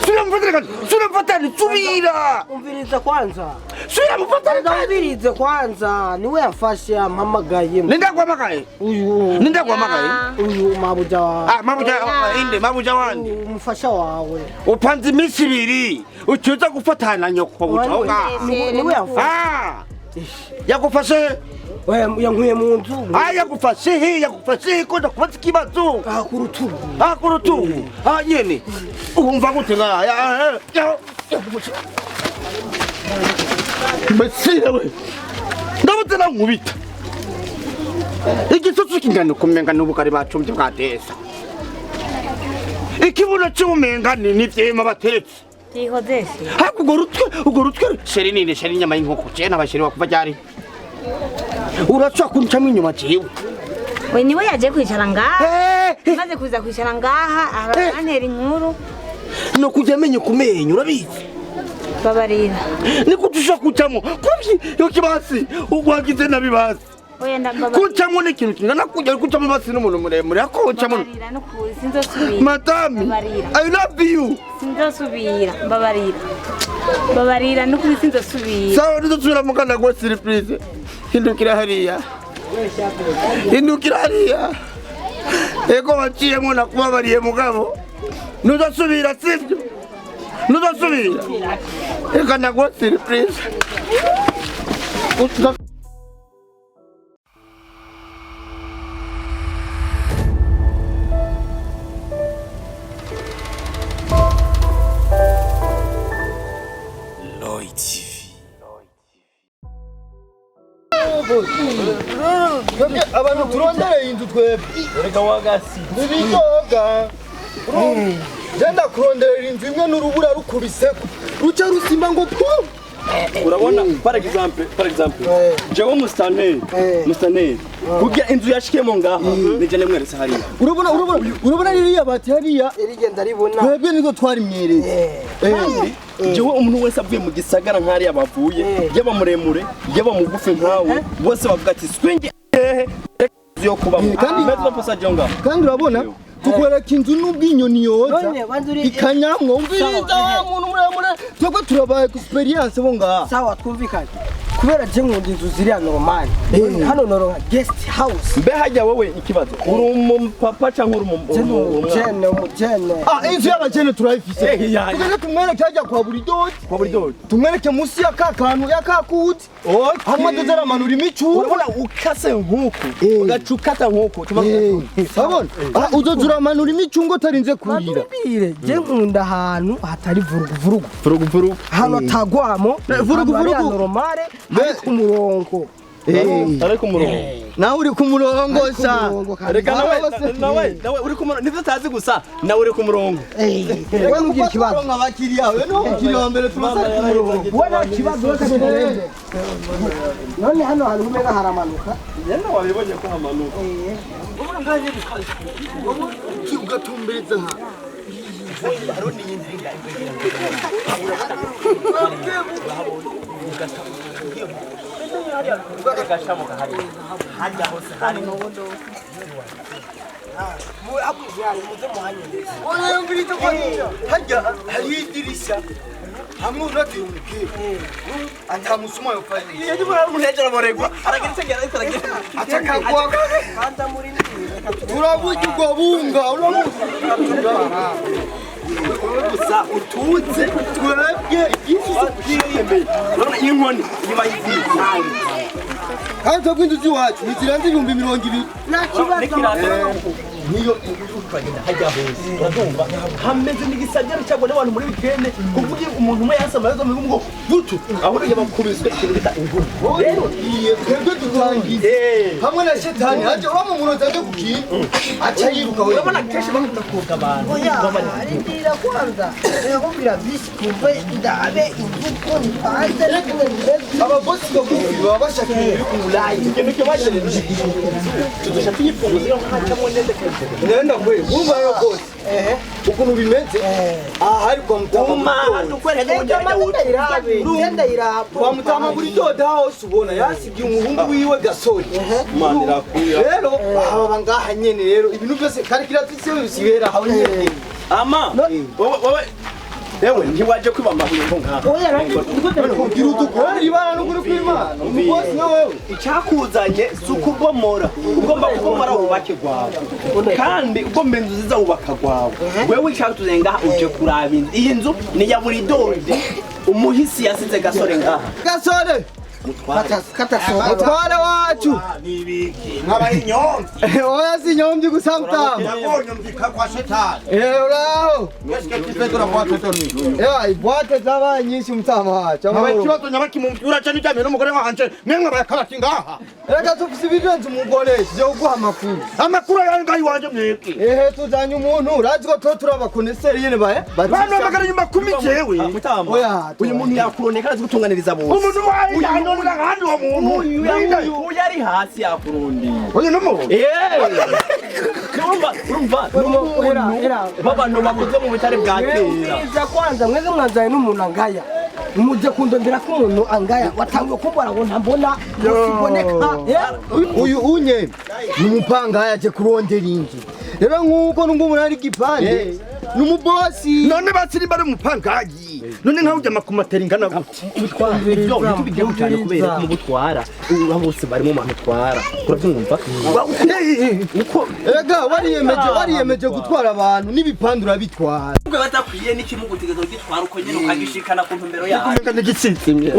Subira mufatane subira. Umviriza kwanza. Subira mufatane. Umviriza kwanza. Niwe yamfashe yampamagaye. Nindakwamagaye. Uyu. Nindakwamagaye. Uyu mabuja. Mabuja wandi. Umufasha wawe. Upanze iminsi ibiri. Ucyuza gufatana nyoko bucaga. Niwe yamfashe. Yakufashe. Yankuye mu nzu. Yakufashe ko ndakubaza ikibazo. Ku rutugu. Nyene. Umva gute nga. Mbese we. Ndabutera nkubita. Igitsotso kingana kumenga n'ubukari bacumye bwatesa. Ikibuno cy'umenga ni vyema bateretse. Tihodese. Ugorutwe sheri nini sheri nyama y'inkoko je n'abasheri bakuva ryari. Uratswa kuncamo inyuma jewe. We niwe yaje kwicara ngaha. Maze kuza kwicara ngaha arantera inkuru. No kujya menye kumenye urabizi. Babarira. Niko tusha kucamo. Kubyi yo kibasi ugwagize nabibasi. Oya ndababa. Kucamo n'ikintu kingana kujya kucamo basi n'umuntu muremure akocamo. Babarira no kuzi sinzosubira. Madame. I love you. Sinzosubira babarira. Babarira no kuzi sinzosubira. Sawa ndosubira mugana go surprise. Hindukira hariya. Ego waciye muna kubabariye mugabo. Nuzasubira sivyo. Nuzasubira. Eka ndagwa surprise. Royi TV. Abantu turondereye inzu twebwe Reka wagasi. nibitoga genda kuronderera inzu imwe n'urubura rukubise ruca rusimba ngo pu Urabona par exemple jewe mustaneri kugira inzu yashikemo ngaha nije nemweretse hariya. urabona ririya bati hariya Irigenda ribona. twebwe nizo twari mwereze Jewe umuntu wese avuye mu gisagara nk'ariya bavuye yaba muremure yaba mugufi nkawe bose bavuga ati swingi yo kuba kandi metro passage ngaha kandi urabona tukwereka inzu n'ubwinyoni yoza ikanyamwo umviriza umuntu muremure twebwe turabaye experience bo ngaha. Sawa twumvikanye. Kubera je nkunda inzu ziri hano romani. Hano noro guest house. mbe hajya wowe ikibazo uri umupapa cyangwa uri Umujene. Inzu y'abajene turayifise tugende tumwereke hajya kwa buri doti tumwereke musi ya kakantu ya kakuti hamwe tuzaramanura imicu urabona ukase nk'uko ugacukata nk'uko sabona uzoza uramanura imicungo utarinze kurira. Je nkunda ahantu hatari vurugu. Hano tagwamo vurugu normale ari ku murongo. Ari ku murongo. Nawe uri ku murongo sa. Reka nawe uri ku murongo nivyo tazi gusa nawe uri ku murongo. Wewe mugira kibazo nk'abakiriya we no mukiriya wa mbere tumaze ku murongo. Wewe kibazo wese none hano hari umega haramanuka. Yenda wabibonye ko hamanuka. Ugatumbereza nka hari idirishya hamwe unateye umupira atamusuma yofanye Iyo ndimo munejera boregwa aragira atakagwa Kanda muri turabuja ubwo bunga gusa utuze twebwe igisubizo cy'iyemeye urabona inkoni nyuma y'izindi kandi twebwe inzu z'iwacu ntizirenze 220,000 nta kibazo. niyo ukagenda hajya hose uradumva hameze n'igisagara cyangwa n'abantu muri weekend kuvuga umuntu umwe yasama yazo ngo dutu aho rege bakubizwe ikintu bita inguru rero iye twebwe tutangize hamwe na shetani haje wa mu muroza cyo kukintu acha yiruka we urabona keshe bakunda kuvuga abantu Ari ndira kwanza. Yakubwira bisi kumve ndabe inzuko ni panze aba boss ko baba bashakira ku Burayi ikintu cyo bashereje tudashaka igifunguzo nk'akamwe nende nenda kwe umva yo boss ukuntu bimeze hari kwa mutama kwa mutama buri doda hose ubona yasigiye umuhungu wiwe gasore rero aba ngaha nyene rero ibintu byose kari kiratse bisibera aho nyene ama wowe Ewe ntiwaje kwiba amabuye ngo ngaha. Oya nanjye Kugira udukora ibana n'ukuri kw'Imana. Umugosi nka wewe. Icyakuzanye si ukubomora. Ugomba kubomora ubake gwawe. Kandi ugomba inzu ziza ubaka gwawe. Wewe icyakuzanye ngaha uje kuraba inzu. Iyi nzu ni ya buri dodi. Umuhisi yasize gasore ngaha. Gasore. Mutware wacu. Nibiki. Nkabaye inyomvyi. Oya si nyomvyi gusa mutama. Yabonye mvika kwa shetani. Uraho. Mwesike kifedura kwa shetani. Ibwate zabaye nyinshi mutama wacu. Abakibazo nyabaki mu mbyura cyane cyane n'umugore wanje. Mwenga bayakarati ngaha. Reka tufise ibirenze umugore byo guha amakuru. Amakuru yangayi wanje mweke. Tuzanye umuntu urazi ko turaba kuneseri yene baye. Bano magara nyuma kumi jewe. Mutama. Oya, uyu muntu yakuroneka azi gutunganiriza bose. Umuntu wayi yanonera kandi uwo muntu. Uyu ari hasi yakurundi. Oye numu. Urumva babantu bakoze mu bitare bwa kera. Mwiza kwanza mweze mwanzaye n'umuntu angaya. Muje kundondera ko umuntu angaya watangiye kumbara ngo ntambona usiboneka. uyu unye numupanga yaje kurondera inzu. Rero nkuko nungumuna ari gipande. Numubosi. None batsiri bari mupangayi. None ntawe ujya makumatera ingana gute. Ibyo bitubijye cyane kubera ko mugutwara. Uba bose barimo manutwara. Urabyumva? Uko ega wariyemeje gutwara abantu n'ibipandura bitwara. Ubwo batakwiye n'ikimugutegezo gitwara uko nyine ukagishikana ku ntumbero yawe. Kandi gitsitsimye.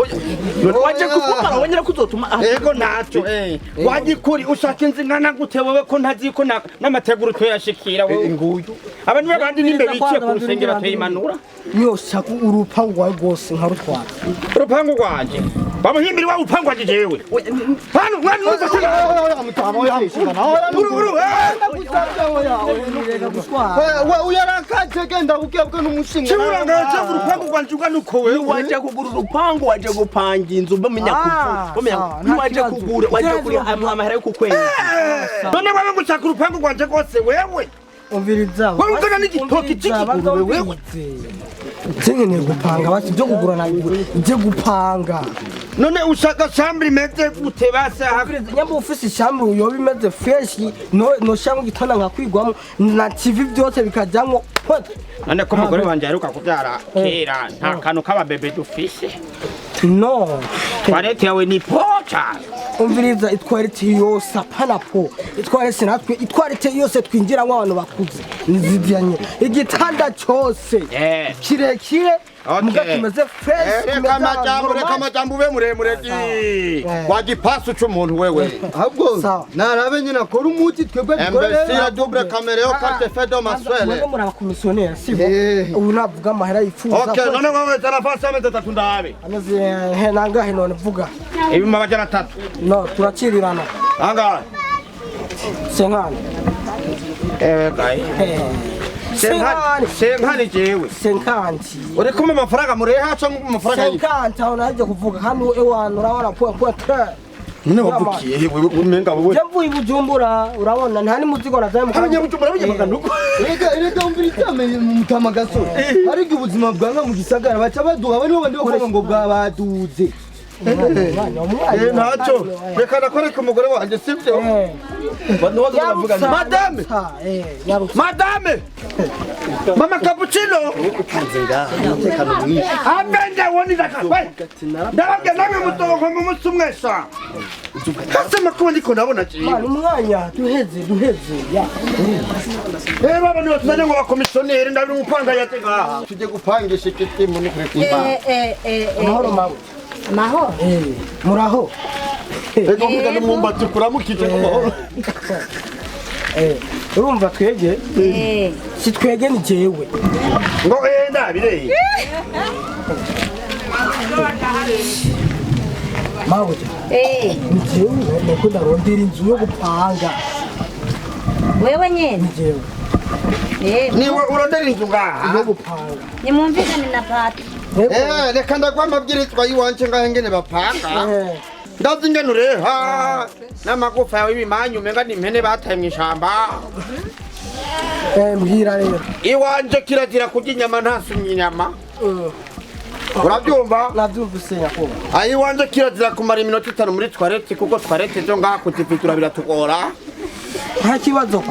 Waje kugumara wongera kuzotuma Ego naco. Wagikuri ushaka inzi ngana gute wowe ko ntazi ko n'amateguru toyashikira wowe nguyu. Abantu babandi nimbe biciye ku rusengero bateyimanura. Nyosha urupangu rwawe rwose nkarutwara. Urupangu rwanje. Bamuhimbiri wa urupangu wanje jewe. Hano mwana nuza Mutama yashikana. Uyarakaje genda ukebwe n'umushinga. Chiburanga cyo urupangu rwanje uganuko wewe. waje kugura urupangu waje gupanga inzu bamenya kuvu. Waje kugura waje kuri amahera yo kukwenya. None wawe ngushaka urupangu rwanje rwose wewe. Umviriza. Wewe ungana n'igitoki cy'ikiguru wewe. Nkeneye gupanga bati byo kugura na byo gupanga. None ushaka shambri meze gute basa Nyambo ufise ishambu uyoba imeze fresh no shambu gitana nkakwigwamo na TV byose bikajamwo. None ko umugore wanje aheruka kubyara kera nta kantu k'ababebe dufise. No. Toilette yawe ni pocha. Umviriza itwarete yose apanapo. Itwarete natwe itwarete yose twinjiramo abantu bakuze. Nizidyanye. Igitanda cyose. Kirekire. Mugakimeze fresh. Reka amajambo ube muremure di. Wagipasu cy'umuntu wewe. Ahubwo narabe nyina kora umuti twebwe dukorera. Imbesire double camera yo carte fait de maswele. Mwebwe muri abakomisiyoneri sibo. Ubu navuga amahera yifuza. Okay, none wowe tarafasi ameze 3 ndabe. Amaze nangahe none vuga. Ibi mabajana 3. No, turacirirana. Anga. Senkani. Kai. Senkani jewe. Senkanti. Uri kumwe amafaranga mureha cyangwa amafaranga yifu? Senkanta unaje kuvuga hano ewana urabona kwa tra. None wabukiye wewe umenga wowe. Jambo ibujumbura urabona nta ni muzigo nazaye mu Abanye bujumbura banyamaganuko. Reka umviriza mutama gasore. Ariko ubuzima bwanga mu gisagara baca baduha abandi bandi bavuga ngo bwabaduze. Ntacyo reka nakoreka umugore wanjye sibyo. Madame. Madame. Mama cappuccino. Abende woni dakwe. Ndababye namwe mutongo mu munsi umwesa. Hasa makuru ndiko nabona ki. Umwanya duheze ya. Baba niyo tuzanye ngo bakomisiyoneri ndabiri umupanga yatega. Tujye gupangisha ikiti muri kwetimba. Mahoro mawe. Mahoro. Muraho. Ego mugana mwumbati kuramukije ku mahoro. Urumva twege? Si twege ni jewe. Ngo ndabire. Mawe. Ni jewe nuko ndarondera inzu yo gupanga. Wewe nyene? Jewe. Niwe urondera inzu ngaha Yo gupanga. Nimwumvikane na pati. Reka ndagwa amabwirizwa yiwanje ngahe ngene bapanga. Ndazi ingene ureha n'amagufa yawe ibimanyu umenga ni impene bataye mw'ishamba. Mbwira rero. Iwanje kirazira kurya inyama ntasumye inyama. Urabyumva? Nabyumvise nyako. Iwanje kirazira kumara iminota 5 muri toilette kuko toilette zo ngaha kuzifitura biratugora. nta kibazo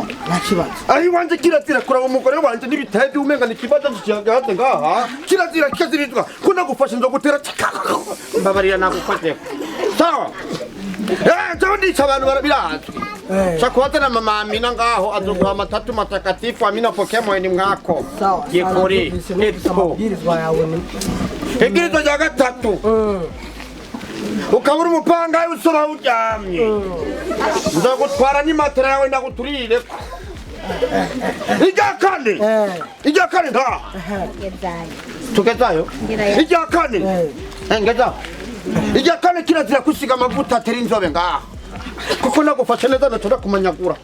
Ahi wanje kirazira kuraba umugore wanje n'ibitaye umenga ni kibazo cyagaze ngaha kirazira kikazirizwa kuna gufasha nzo gutera mbabarira nagukoze sawa Jondi abantu barabirazi Chakwata na mama Amina ngaho azoguha matatu matakatifu Amina Pokemon ni mwako Yekori amabwirizwa yawe ni Igirizo rya gatatu ukabura umupangayi usora uryamye ndagutwara n'imatera yawe ndaguturire ijya kane nta tugezayo ijya kane ngeza ijya kane kirazira kusiga amavuta atera inzobe ngaha kuko nagufashe neza natora kumanyagura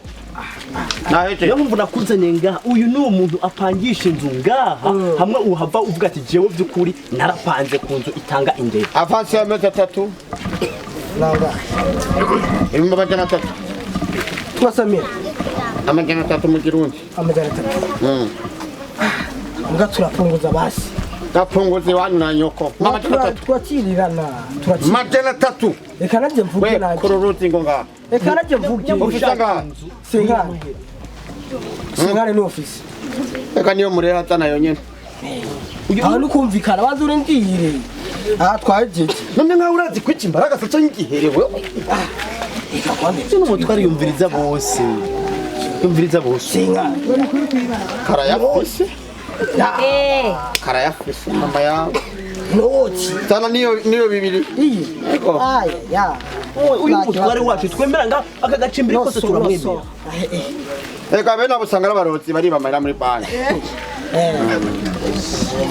Yo mvu nakuzanye ngaha uyu ni umuntu apangisha inzu ngaha hamwe uhava uvuga ati jewe byukuri narapanze ku nzu itanga indero avansi ya meza 3 nanga irimo bajana 3 twasamira amajana 3 mu Kirundi amajana 3 nga turafunguza basi Tapunguzi wanyu na nyoko mama twakirirana majana 3 reka naje mvuge naje kururuti ngo ngaha reka naje mvuge ufisanga singane ni office reka niyo murera hatana yonyene ahantu kumvikana bazure ndihire twajeje none nka urazi kwiki imbaraga saca ngiherewe cyo n'umutwari yumviriza bose singa karayafise karayafise mama ya noti tana niyo bibiri ya uyu mutwari wacu twemera nga aka gacimbiri kose turamwemera reka bena busanga abarozi bari bamarira muri banki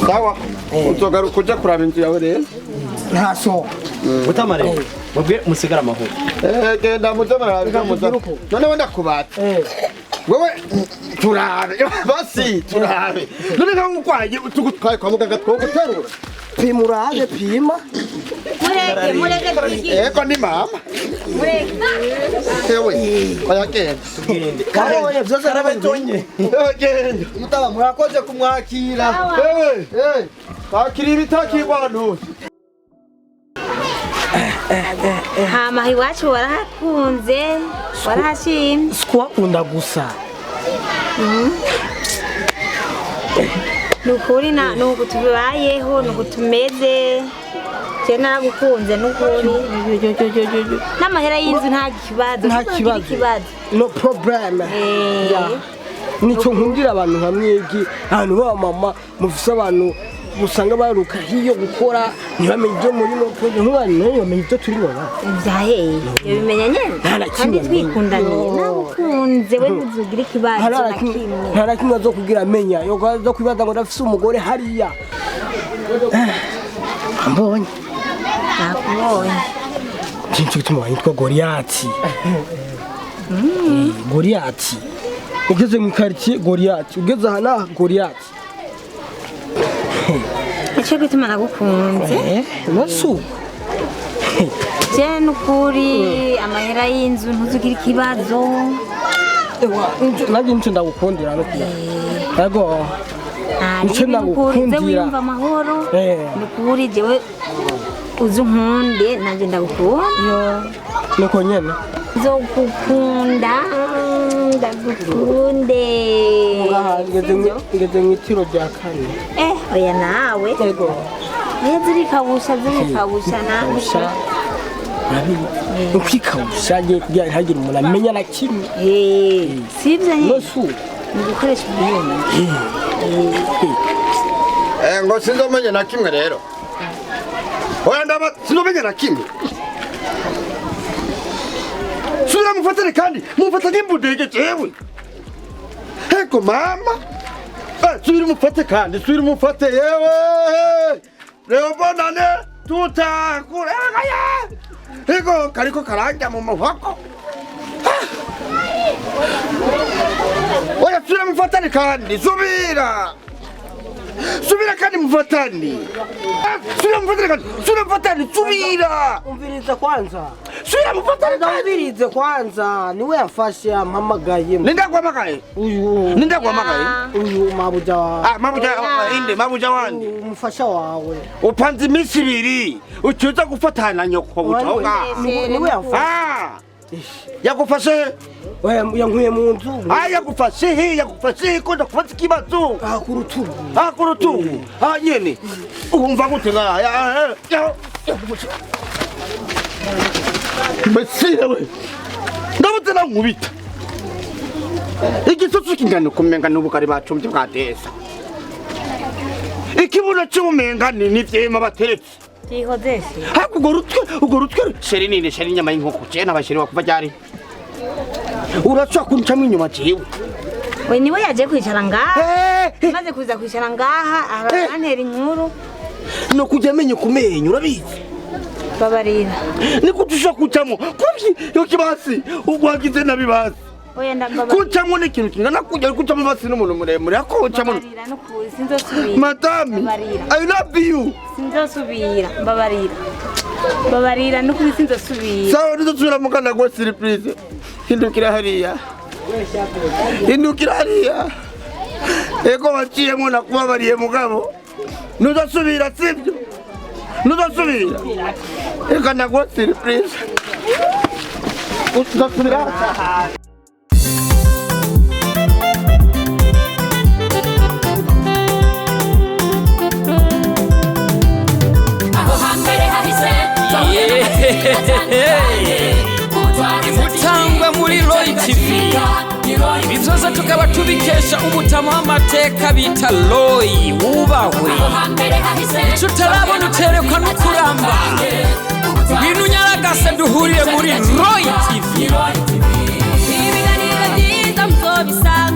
sawa uzogaruka uja kuraba inzu yawe rero ntaso utamare mubwe musigara amahoro genda muzamara none wenda kubata wewe turabe basi turabe none nka ukwaye tugutwaye kwa muganga twoguterura pimuraje pima mureke eko ni mama ewe oya genda tugende kaone byose arabetonye genda mutaba murakoze kumwakira ewe bakira ibitakirwano hama iwacu warahakunze warahashimye sikuwakunda gusa nukuri nuko tubayeho nuko tumeze je naragukunze nukuri n'amahera y'inzu nta kibazo no problem nico nkundira abantu hamwegi ahantu ba mama mufise abantu musanga baruka hiyo gukora ntibamenye ibyo muri no project nk'abantu nayo bamenye ibyo turi baba vyaheye yabimenya nyene kandi twikundaniye nagukunze we muzugira ikibazo na kimwe ntara kimwe zo kugira amenya yo zo kwibaza ngo ndafise umugore hariya ambonye nakubonye kintu gituma yitwa Goliath Goliath ugeze mu quartier Goliath ugeze hana Goliath icyo gituma nagukunze nasu je nukuri amahera y'inzu ntuzugira ikibazo nanje nicyo ndagukundira no kuya yego nicyo ndagukundira wumva amahoro nukuri jewe uzi nkunde nanje ndagukunda nuko nyene nzogukunda ndagukunde ngeze mwitiro rya kane oya nawe yego zirikabusha nawe ukwikawusha ntihagire umuntu amenya na kimwe sibyo nyine nosu ni gukoresha ubwenge ngo sinzomenya na kimwe rero oya ndaba sinzomenya na kimwe sura mufatane kandi mufatane imbudege jewe heko mama subira mufate kandi subira mufate yewe rero bonane tutakurengaya heko kariko karanja mu muhoko oya subira mufatane kandi subira kandi mufatane subira mufatane subira umviriza kwanza subira mufatane umvirize kwanza niwe yafashe yampamagaye nindakwamagaye uyu mabuja mabuja wandi umufasha wawe upanze iminsi ibiri ucuza gufatana nyoko bucaho ngaho niwe yafashe Yagufashe yankuye mu nzu yagufashe ko ndakubaza ikibazo ku rutugu nyene urumva gute ngaya mbese we ndabutse nankubita igitutu kingana kumenga n'ubukari bacumbye bwateza ikibuno cy'umenga ni vyema bateretse Tihodesi. Haku gorutwe sheri nini sheri nyama y'inkoko je n'abasheri bakuva ryari uracwa kuncamo inyuma jewe We niwe yaje kwicara ngaha maze kuza kwicara ngaha arantera inkuru no kujya menye kumenye urabizi babarira niko tusha kucamo kubyi yo kibasi ugwagize nabibazi oya ndambabarira kucamo n'ikintu kingana kujya kucamo basi n'umuntu muremure akocamo madame I love you sinzosubira babarira no kuri sinzosubira sawa ndosubira mugana go surprise hindukira hariya ego waciyemo nakubabariye mugabo ntuzasubira sibyo ntuzasubira reka ndaguha surprise uzasubira Mutangwa muri Royi TV ibi byose tukaba tubikesha umutama w'amateka bita Royi wubahwe icyo utarabona uterekwa no kuramba ibintu nyaragase duhuriye muri Royi TV ibiganiro byiza muzobisanga